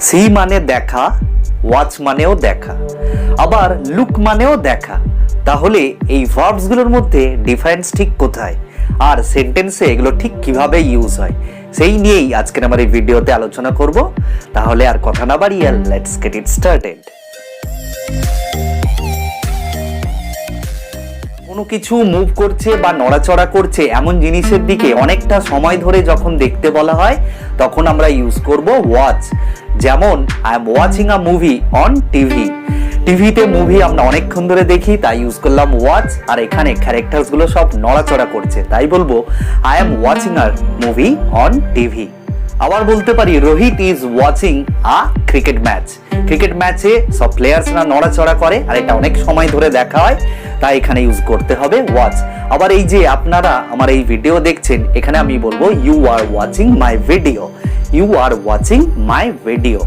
C মানে দেখা, watch মানেও দেখা, আবার লুক মানেও দেখা। তাহলে এই ভার্বস গুলোর মধ্যে ডিফারেন্স ঠিক কোথায়, আর সেন্টেন্সে এগুলো ঠিক কিভাবে ইউজ হয়, সেই নিয়েই আজকের আমার এই ভিডিওতে আলোচনা করব। তাহলে আর কথা না বাড়িয়ে লেটস গেট ইট স্টার্টেড। কোনো কিছু মুভ করছে বা নড়াচড়া করছে এমন জিনিসের দিকে অনেকটা সময় ধরে যখন দেখতে বলা হয় তখন আমরা ইউজ করব ওয়াচ। যেমন I am watching a movie on TV. টিভিতে মুভি আমরা অনেকক্ষণ ধরে দেখি, তাই ইউজ করলাম ওয়াচ। আর এখানে ক্যারেক্টারস গুলো সব নড়াচড়া করছে, তাই বলবো I am watching a movie on TV. আবার বলতে পারি Rohit is watching a cricket match. Cricket ম্যাচে সব প্লেয়ার্সরা নড়াচড়া করে আর এটা অনেক সময় ধরে দেখা হয়, তাই এখানে ইউজ করতে হবে ওয়াচ। আবার এই যে আপনারা আমার এই ভিডিও দেখছেন, এখানে আমি বলবো you are watching my video. You are watching my video.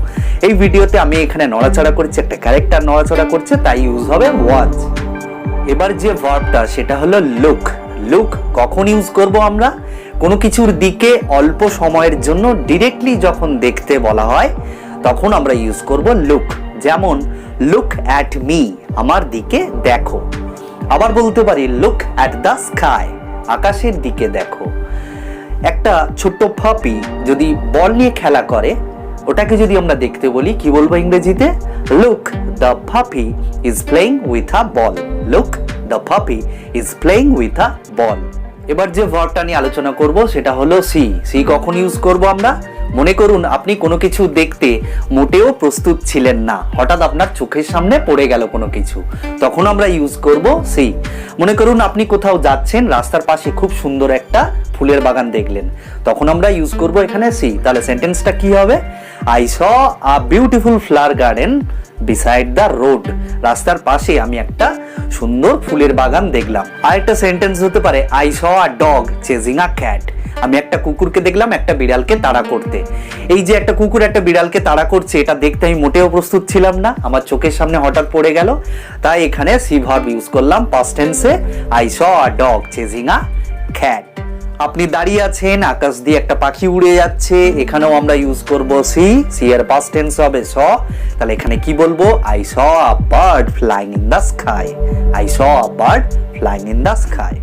এই ভিডিওতে আমি এখানে নড়াচড়া করছি, একটা ক্যারেক্টার নড়াচড়া করছে, তাই ইউজ হবে ওয়াচ। এবার যে ভার্বটা সেটা হলো লুক। লুক কখন ইউজ করব আমরা? কোনো কিছুর দিকে অল্প সময়ের জন্য ডিরেক্টলি যখন দেখতে বলা হয় তখন আমরা ইউজ করব লুক। যেমন লুক অ্যাট মি, আমার দিকে দেখো। আবার বলতে পারি লুক অ্যাট দ্য স্কাই, আকাশের দিকে দেখো। একটা ছোট্ট পাপি যদি বল নিয়ে খেলা করে, ওটাকে যদি আমরা দেখতে বলি কি বলবো ইংরেজিতে? লুক দ্য পাপি is playing with a ball. Look the পাপি ইজ প্লেইং উইথ আ বল। এবার যে ভার্বটা নিয়ে আলোচনা করব সেটা হলো সি। সি কখন ইউজ করব আমরা? মনে করুন আপনি কোনো কিছু দেখতে মোটেও প্রস্তুত ছিলেন না, হঠাৎ আপনার চোখের সামনে পড়ে গেল কোনো কিছু, তখন আমরা ইউজ করব সি। মনে করুন আপনি কোথাও যাচ্ছেন, রাস্তার পাশে খুব সুন্দর একটা ফুলের বাগান দেখলেন, তখন আমরা ইউজ করব এখানে সি। তাহলে সেন্টেন্সটা কি হবে? I saw a beautiful flower garden beside the road. রাস্তার পাশে আমি একটা সুন্দর ফুলের বাগান দেখলাম। আর একটা সেন্টেন্স হতে পারে I saw a dog chasing a cat. আমি একটা কুকুরকে দেখলাম একটা বিড়ালকে তাড়া করতে। এই যে একটা কুকুর একটা বিড়ালকে তাড়া করছে, এটা দেখতে আমি মোটেও প্রস্তুত ছিলাম না, আমার চোখের সামনে হঠাৎ পড়ে গেল, তাই এখানে সি ভার্ব ইউজ করলাম পাস্ট টেন্সে। I saw a dog chasing a cat. আপনি দাঁড়িয়ে আছেন, আকাশ দিয়ে একটা পাখি উড়ে যাচ্ছে, এখানেও আমরা ইউজ করব সি। সি এর পাস্ট টেন্স হবে স। তাহলে এখানে কি বলবো? I saw a bird flying in the sky. I saw a bird flying in the sky.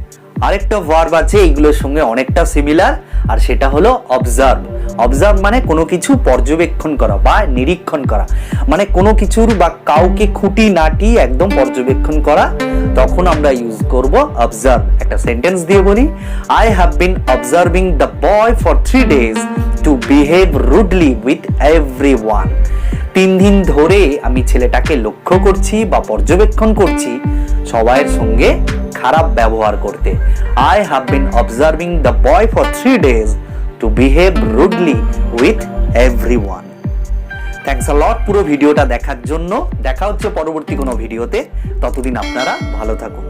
আরেকটা ভার্ব আছে এইগুলোর সঙ্গে অনেকটা সিমিলার, আর সেটা হলো অবজার্ভ। অবজার্ভ মানে কোনো কিছু পর্যবেক্ষণ করা বা নিরীক্ষণ করা, মানে কোনো কিছুর বা কাউকে খুঁটিনাটি একদম পর্যবেক্ষণ করা, তখন আমরা ইউজ করব অবজার্ভ। একটা সেন্টেন্স দিয়ে বলি, I have been observing the boy for 3 days two behave rudely with everyone. 3 দিন ধরে আমি ছেলেটাকে লক্ষ্য করছি বা পর্যবেক্ষণ করছি সবাইয়ের সঙ্গে খারাপ ব্যবহার করতে। I have been observing the boy for 3 days to behave rudely with everyone. Thanks a lot পুরো ভিডিওটা দেখার জন্য। দেখা হচ্ছে পরবর্তী কোনো ভিডিওতে, ততদিন আপনারা ভালো থাকুন।